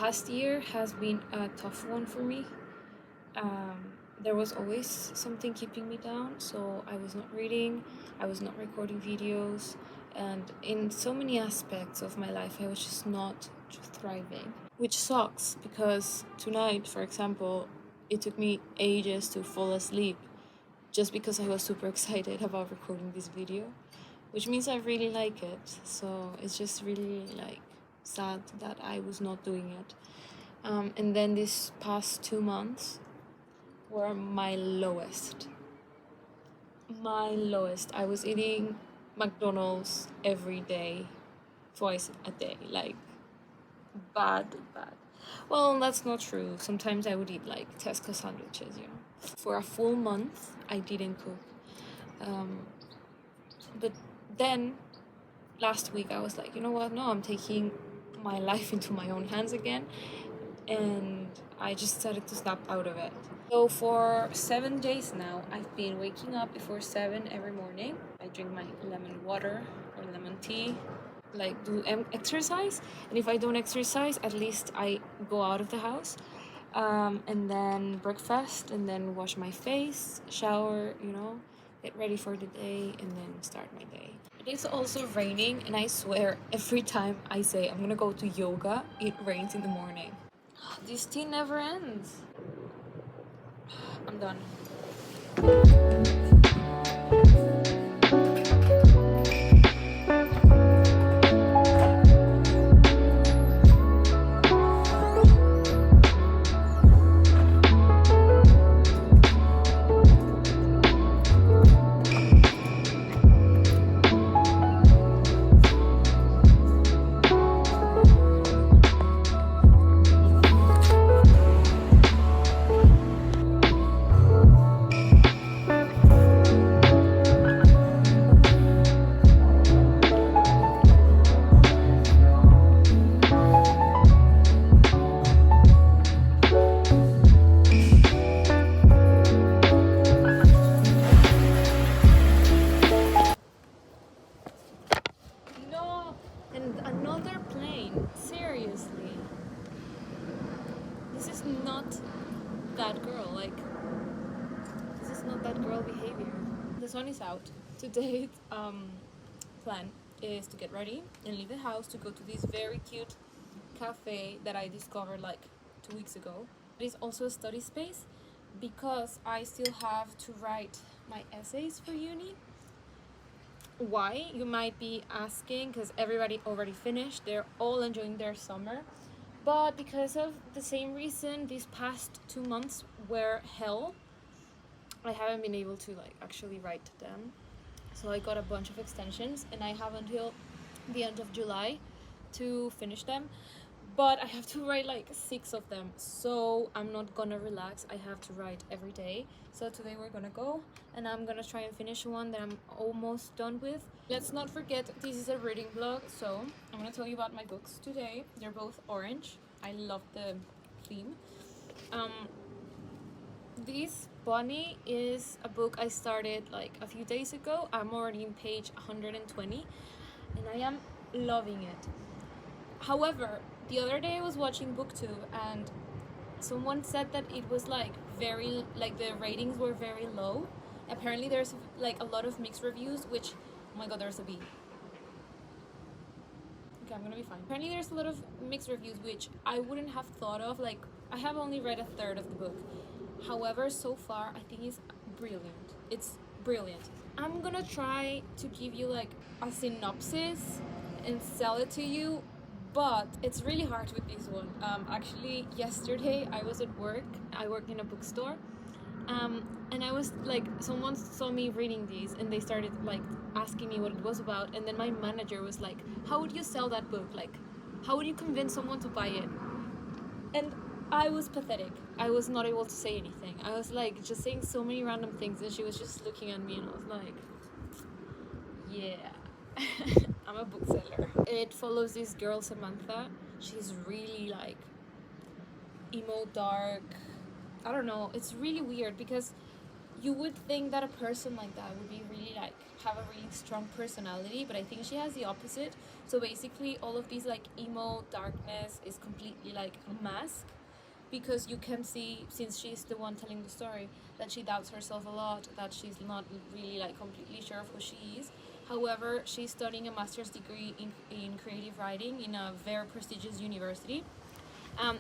past year has been a tough one for me. There was always something keeping me down, so I was not reading, I was not recording videos, and in so many aspects of my life, I was just not thriving. Which sucks because tonight, for example, it took me ages to fall asleep just because I was super excited about recording this video, which means I really like it. So it's just really like sad that I was not doing it. And then these past 2 months were my lowest. My lowest. I was eating McDonald's every day, twice a day, like bad. Well, that's not true. Sometimes I would eat like Tesco sandwiches, you know. For a full month, I didn't cook. But then last week I was like, you know what? No, I'm taking my life into my own hands again, and I just started to snap out of it. So for 7 days now, I've been waking up before 7 every morning. I drink my lemon water or lemon tea, like do exercise, and if I don't exercise, at least I go out of the house, and then breakfast, and then wash my face, shower, you know, get ready for the day, and then start my day. It is also raining, and I swear every time I say I'm gonna go to yoga, it rains in the morning. This tea never ends. I'm done. No, and another plane. Seriously, this is not that girl. Like, this is not that girl behavior. The sun is out. Today's plan is to get ready and leave the house to go to this very cute cafe that I discovered like 2 weeks ago. It is also a study space because I still have to write my essays for uni. Why, you might be asking? Because everybody already finished, they're all enjoying their summer, but because of the same reason, these past 2 months were hell. I haven't been able to like actually write them, so I got a bunch of extensions, and I have until the end of July to finish them, but I have to write like 6 of them, so I'm not gonna relax. I have to write every day. So today we're gonna go, and I'm gonna try and finish one that I'm almost done with. Let's not forget, this is a reading vlog, so I'm gonna tell you about my books today. They're both orange. I love the theme. This Bunny is a book I started like a few days ago. I'm already in page 120, and I am loving it. However, the other day I was watching booktube, and someone said that it was like very, like the ratings were very low. Apparently there's like a lot of mixed reviews, which, oh my god, there's a bee. Okay, I'm gonna be fine. Apparently there's a lot of mixed reviews, which I wouldn't have thought of. Like, I have only read a third of the book. However, so far I think it's brilliant. It's brilliant. I'm gonna try to give you like a synopsis and sell it to you, but it's really hard with this one. Actually, yesterday I was at work. I work in a bookstore, and I was like, someone saw me reading these, and they started like asking me what it was about, and then my manager was like, how would you sell that book? Like, how would you convince someone to buy it? And I was pathetic. I was not able to say anything. I was like just saying so many random things, and she was just looking at me, and I was like, yeah. I'm a bookseller. It follows this girl, Samantha. She's really like emo, dark. I don't know. It's really weird because you would think that a person like that would be really like have a really strong personality, but I think she has the opposite. So basically all of these like emo darkness is completely like a mask, because you can see, since she's the one telling the story, that she doubts herself a lot, that she's not really like completely sure of who she is. However, she's studying a master's degree in creative writing in a very prestigious university,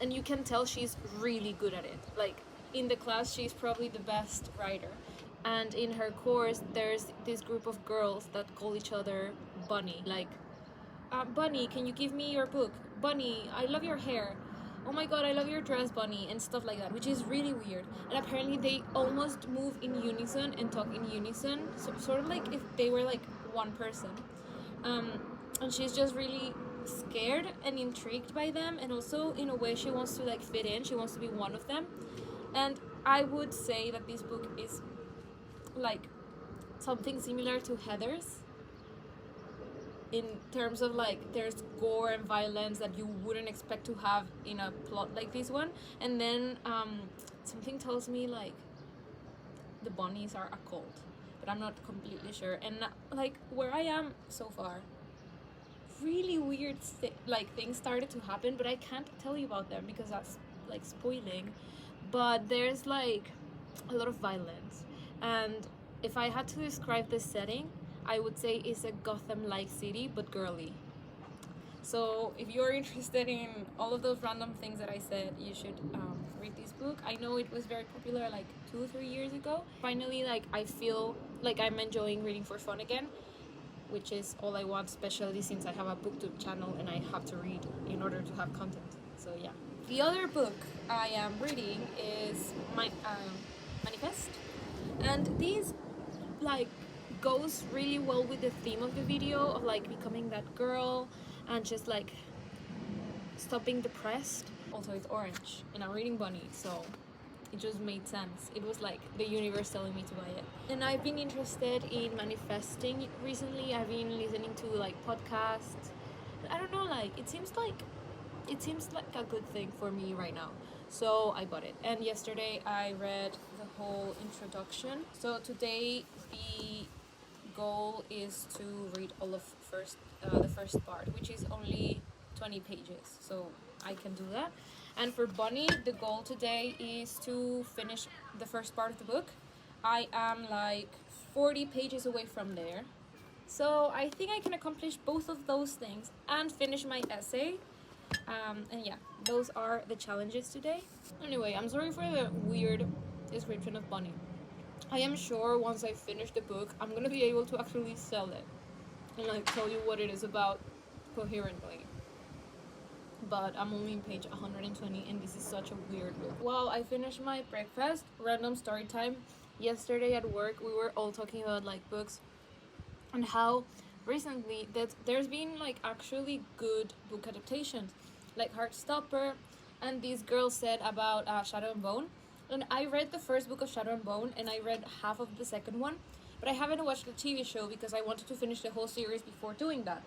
and you can tell she's really good at it. Like in the class, she's probably the best writer. And in her course, there's this group of girls that call each other Bunny. Like, Bunny, can you give me your book? Bunny, I love your hair. Oh my god, I love your dress, Bunny, and stuff like that, which is really weird. And apparently, they almost move in unison and talk in unison, so, sort of like if they were like one person. Um, and she's just really scared and intrigued by them, and also in a way she wants to like fit in, she wants to be one of them. And I would say that this book is like something similar to Heather's, in terms of like there's gore and violence that you wouldn't expect to have in a plot like this one. And then something tells me like the bunnies are a cult, but I'm not completely sure. And like where I am so far, really weird like things started to happen, but I can't tell you about them because that's like spoiling. But there's like a lot of violence, and if I had to describe the setting, I would say it's a Gotham-like city but girly. So if you're interested in all of those random things that I said, you should read this book. I know it was very popular like 2 or 3 years ago. Finally, like I feel like I'm enjoying reading for fun again, which is all I want, especially since I have a booktube channel and I have to read in order to have content. So yeah. The other book I am reading is my Manifest, and this like goes really well with the theme of the video of like becoming that girl and just like stop being depressed. Also, it's orange, and I'm reading Bunny, so it just made sense. It was like the universe telling me to buy it. And I've been interested in manifesting recently. I've been listening to like podcasts. I don't know, like it seems like a good thing for me right now. So I bought it. And yesterday I read the whole introduction. So today the goal is to read all of the first part, which is only 20 pages. So I can do that. And for Bunny, the goal today is to finish the first part of the book. I am like 40 pages away from there. So I think I can accomplish both of those things and finish my essay. And yeah, those are the challenges today. Anyway, I'm sorry for the weird description of Bunny. I am sure once I finish the book, I'm gonna be able to actually sell it and like tell you what it is about coherently. But I'm only in page 120 and this is such a weird book. While I finished my breakfast, random story time, yesterday at work we were all talking about like books and how recently that there's been like actually good book adaptations, like Heartstopper, and this girl said about Shadow and Bone. And I read the first book of Shadow and Bone and I read half of the second one, but I haven't watched the TV show because I wanted to finish the whole series before doing that.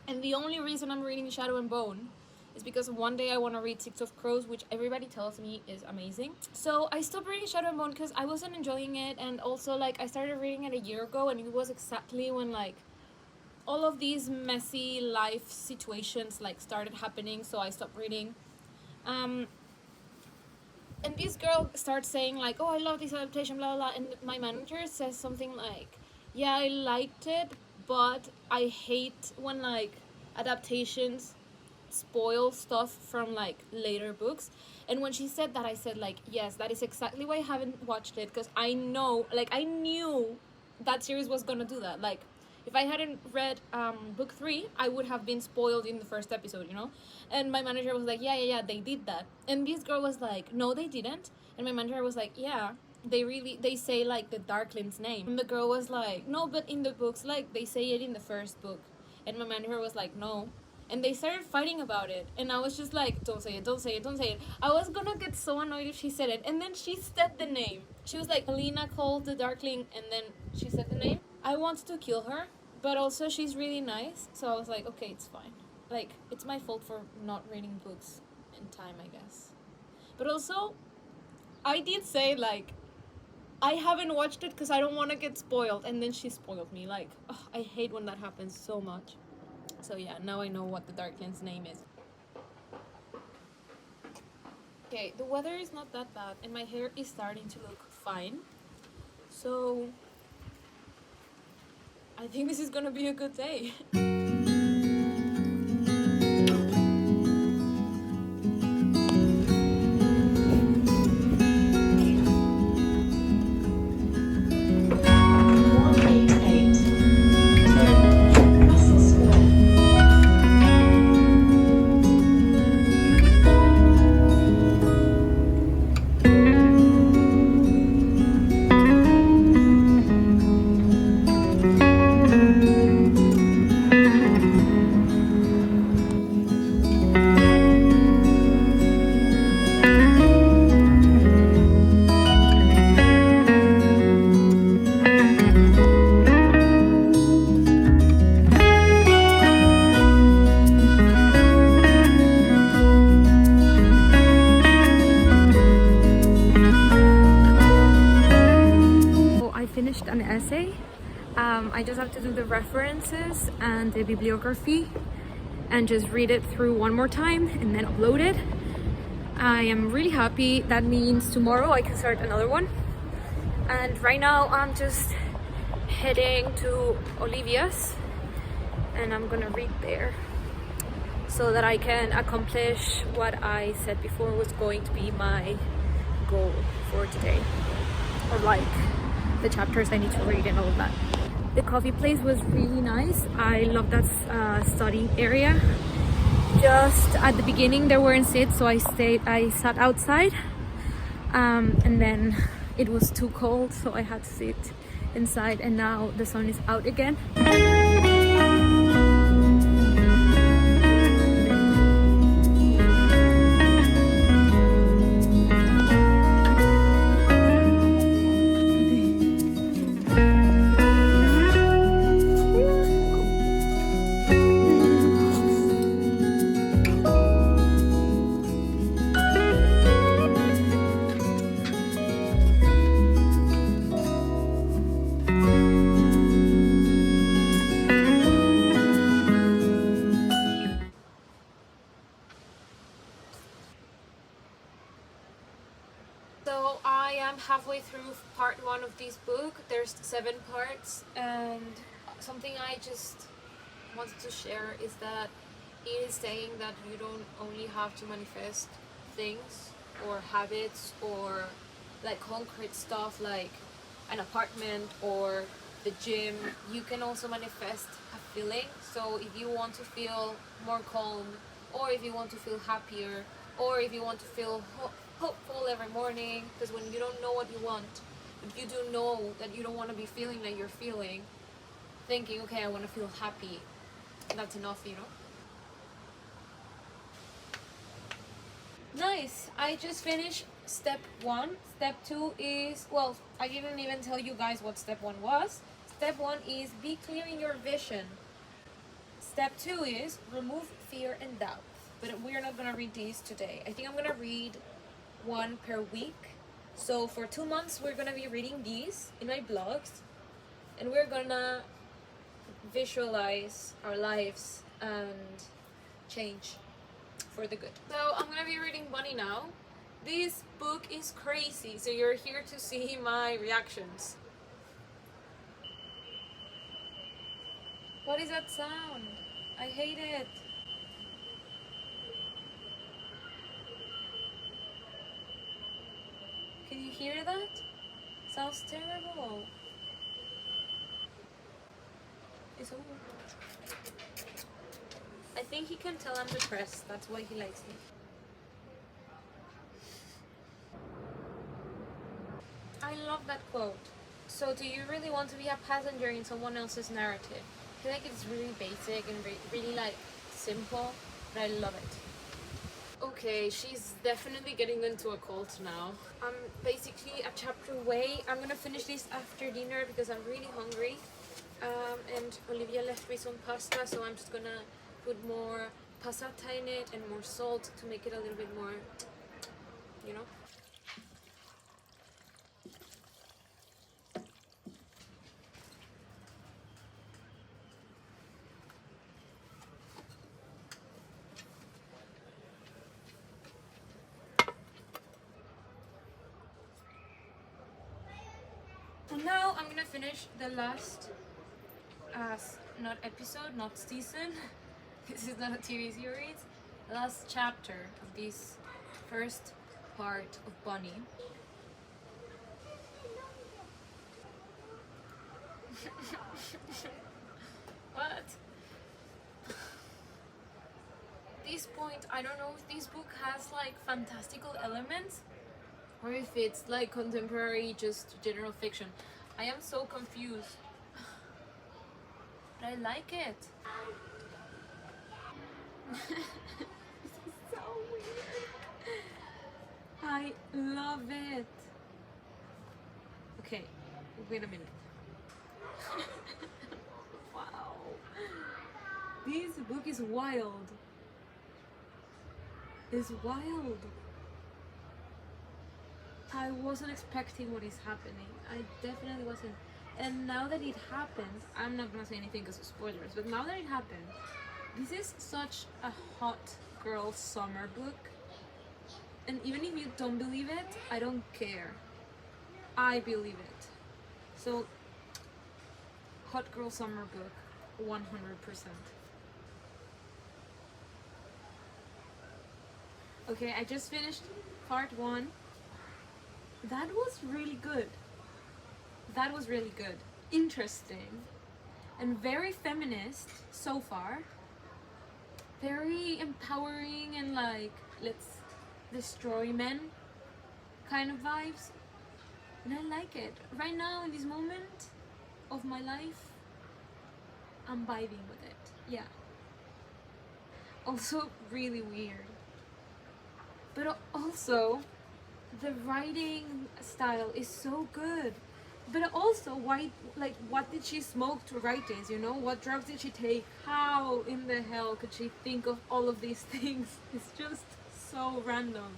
And the only reason I'm reading Shadow and Bone is because one day I want to read Six of Crows, which everybody tells me is amazing. So I stopped reading Shadow and Bone because I wasn't enjoying it, and also like I started reading it a year ago and it was exactly when like all of these messy life situations like started happening, so I stopped reading. And this girl starts saying like, oh, I love this adaptation, blah blah blah, and my manager says something like, yeah, I liked it, but I hate when like adaptations spoil stuff from like later books. And when she said that, I said like, yes, that is exactly why I haven't watched it, because I knew that series was gonna do that. Like if I hadn't read book 3, I would have been spoiled in the first episode, you know. And my manager was like, yeah, they did that. And this girl was like, no, they didn't. And my manager was like, yeah, they say like the Darkling's name. And the girl was like, no, but in the books, like they say it in the first book. And my manager was like, no. And they started fighting about it. And I was just like, don't say it. I was gonna get so annoyed if she said it. And then she said the name. She was like, Alina called the Darkling, and then she said the name. I wanted to kill her, but also she's really nice. So I was like, okay, it's fine. Like, it's my fault for not reading books in time, I guess. But also, I did say, like, I haven't watched it because I don't want to get spoiled, and then she spoiled me. Like, ugh, I hate when that happens so much. So yeah, now I know what the Darkland's name is. Okay, the weather is not that bad, and my hair is starting to look fine. So I think this is gonna be a good day. An essay. I just have to do the references and the bibliography and just read it through one more time and then upload it. I am really happy. That means tomorrow I can start another one. And right now I'm just heading to Olivia's and I'm gonna read there so that I can accomplish what I said before was going to be my goal for today, or like the chapters I need to read and all of that. The coffee place was really nice. I love that study area. Just at the beginning there weren't seats, so I sat outside, and then it was too cold, so I had to sit inside, and now the sun is out again. So I am halfway through part 1 of this book. There's 7 parts, and something I just wanted to share is that it is saying that you don't only have to manifest things or habits or like concrete stuff like an apartment or the gym. You can also manifest a feeling. So if you want to feel more calm, or if you want to feel happier, or if you want to feel hopeful every morning, because when you don't know what you want, if you do know that you don't want to be feeling like you're feeling, thinking, okay, I want to feel happy, that's enough, you know? Nice. I just finished step 1. Step 2 is, well, I didn't even tell you guys what step 1 was. Step 1 is be clear in your vision. Step 2 is remove fear and doubt. But we're not gonna read these today. I think I'm gonna read 1 per week. So for 2 months we're gonna be reading these in my blogs, and we're gonna visualize our lives and change for the good. So I'm gonna be reading Bunny now. This book is crazy, so you're here to see my reactions. What is that sound? I hate it. Can you hear that? Sounds terrible. It's over. I think he can tell I'm depressed. That's why he likes me. I love that quote. So do you really want to be a passenger in someone else's narrative? I feel like it's really basic and really like simple, but I love it. Okay, she's definitely getting into a cult now. I'm basically a chapter away. I'm gonna finish this after dinner because I'm really hungry. And Olivia left me some pasta, so I'm just gonna put more passata in it and more salt to make it a little bit more, you know. now I'm gonna finish the last, not episode, not season. This is not a TV series. The last chapter of this first part of Bunny. What? This point, I don't know if this book has like fantastical elements or if it's like contemporary, just general fiction. I am so confused. But I like it. This is so weird. I love it. Okay, wait a minute. Wow. This book is wild. It's wild. I wasn't expecting what is happening. I definitely wasn't. And now that it happened, I'm not gonna say anything because of spoilers, but now that it happened, this is such a hot girl summer book. And even if you don't believe it, I don't care. I believe it. So, hot girl summer book, 100%. Okay, I just finished part 1. That was really good. That was really good. Interesting. And very feminist so far. Very empowering and like, let's destroy men kind of vibes. And I like it. Right now, in this moment of my life, I'm vibing with it. Yeah. Also, really weird. But also, the writing style is so good. But also, why, like, what did she smoke to write this, you know? What drugs did she take? How in the hell could she think of all of these things? It's just so random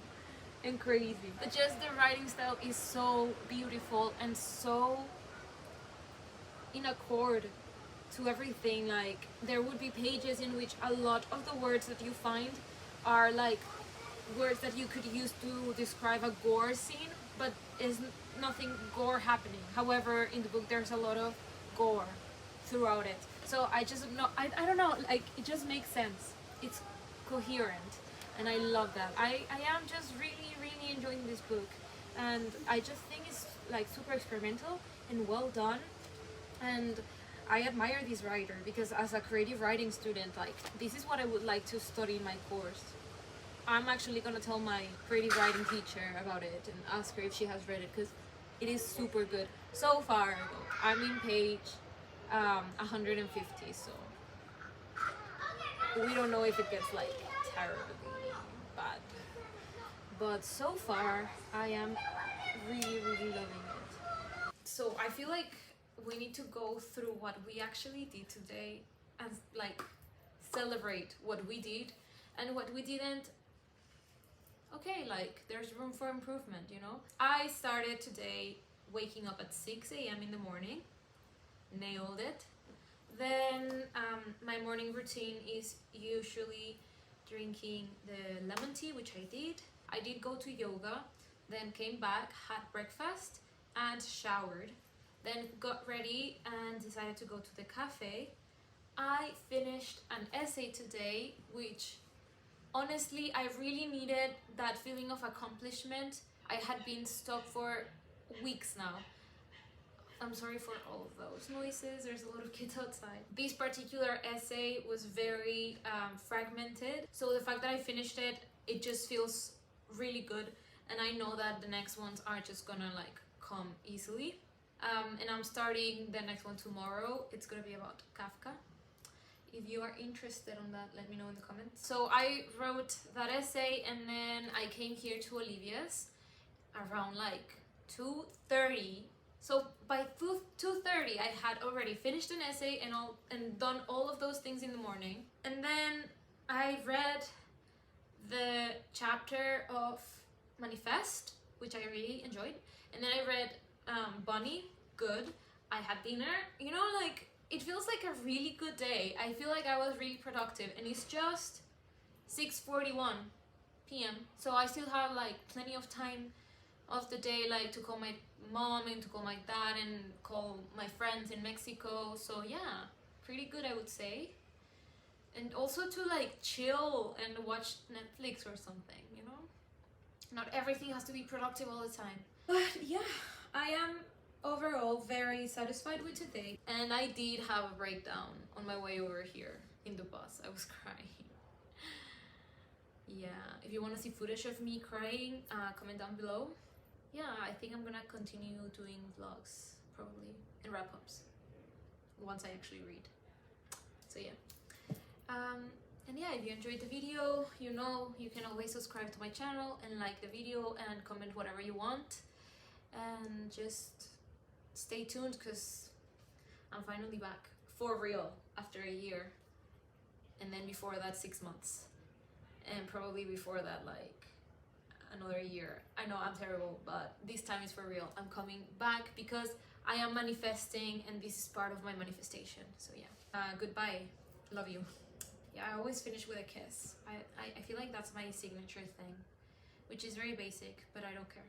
and crazy. But just the writing style is so beautiful and so in accord to everything. Like, there would be pages in which a lot of the words that you find are like words that you could use to describe a gore scene, but is nothing gore happening. However, in the book there's a lot of gore throughout it. So I just know, I don't know, like, it just makes sense. It's coherent and I love that. I am just really enjoying this book, and I just think it's like super experimental and well done. And I admire this writer because as a creative writing student, like, this is what I would like to study in my course. I'm actually gonna tell my creative writing teacher about it and ask her if she has read it, because it is super good. So far, I'm in page 150, so we don't know if it gets like terribly bad. But so far, I am really loving it. So I feel like we need to go through what we actually did today and like celebrate what we did and what we didn't. Okay, like, there's room for improvement, you know? I started today waking up at 6 a.m. in the morning. Nailed it. Then my morning routine is usually drinking the lemon tea, which I did. I did go to yoga, then came back, had breakfast, and showered. Then got ready and decided to go to the cafe. I finished an essay today, which honestly, I really needed that feeling of accomplishment. I had been stuck for weeks now. I'm sorry for all of those noises, there's a lot of kids outside. This particular essay was very fragmented, so the fact that I finished it, it just feels really good, and I know that the next ones are just gonna like come easily. And I'm starting the next one tomorrow. It's gonna be about Kafka. If you are interested on that, let me know in the comments. So I wrote that essay and then I came here to Olivia's around like 2:30. So by 2:30 I had already finished an essay and done all of those things in the morning. And then I read the chapter of Manifest, which I really enjoyed. And then I read Bunny, good. I had dinner, you know, like, it feels like a really good day. I feel like I was really productive, and it's just 6:41 p.m. So I still have like plenty of time of the day, like to call my mom and to call my dad and call my friends in Mexico. So yeah, pretty good, I would say. And also to like chill and watch Netflix or something, you know? Not everything has to be productive all the time. But yeah, I am overall very satisfied with today. And I did have a breakdown on my way over here in the bus. I was crying. Yeah, if you want to see footage of me crying, comment down below. Yeah, I think I'm gonna continue doing vlogs probably and wrap-ups once I actually read. So yeah. And yeah, if you enjoyed the video, you know, you can always subscribe to my channel and like the video and comment whatever you want. And just stay tuned because I'm finally back for real after a year. And then before that, 6 months. And probably before that, like another year. I know I'm terrible, but this time is for real. I'm coming back because I am manifesting and this is part of my manifestation. So yeah, goodbye, love you. Yeah, I always finish with a kiss. I feel like that's my signature thing, which is very basic, but I don't care.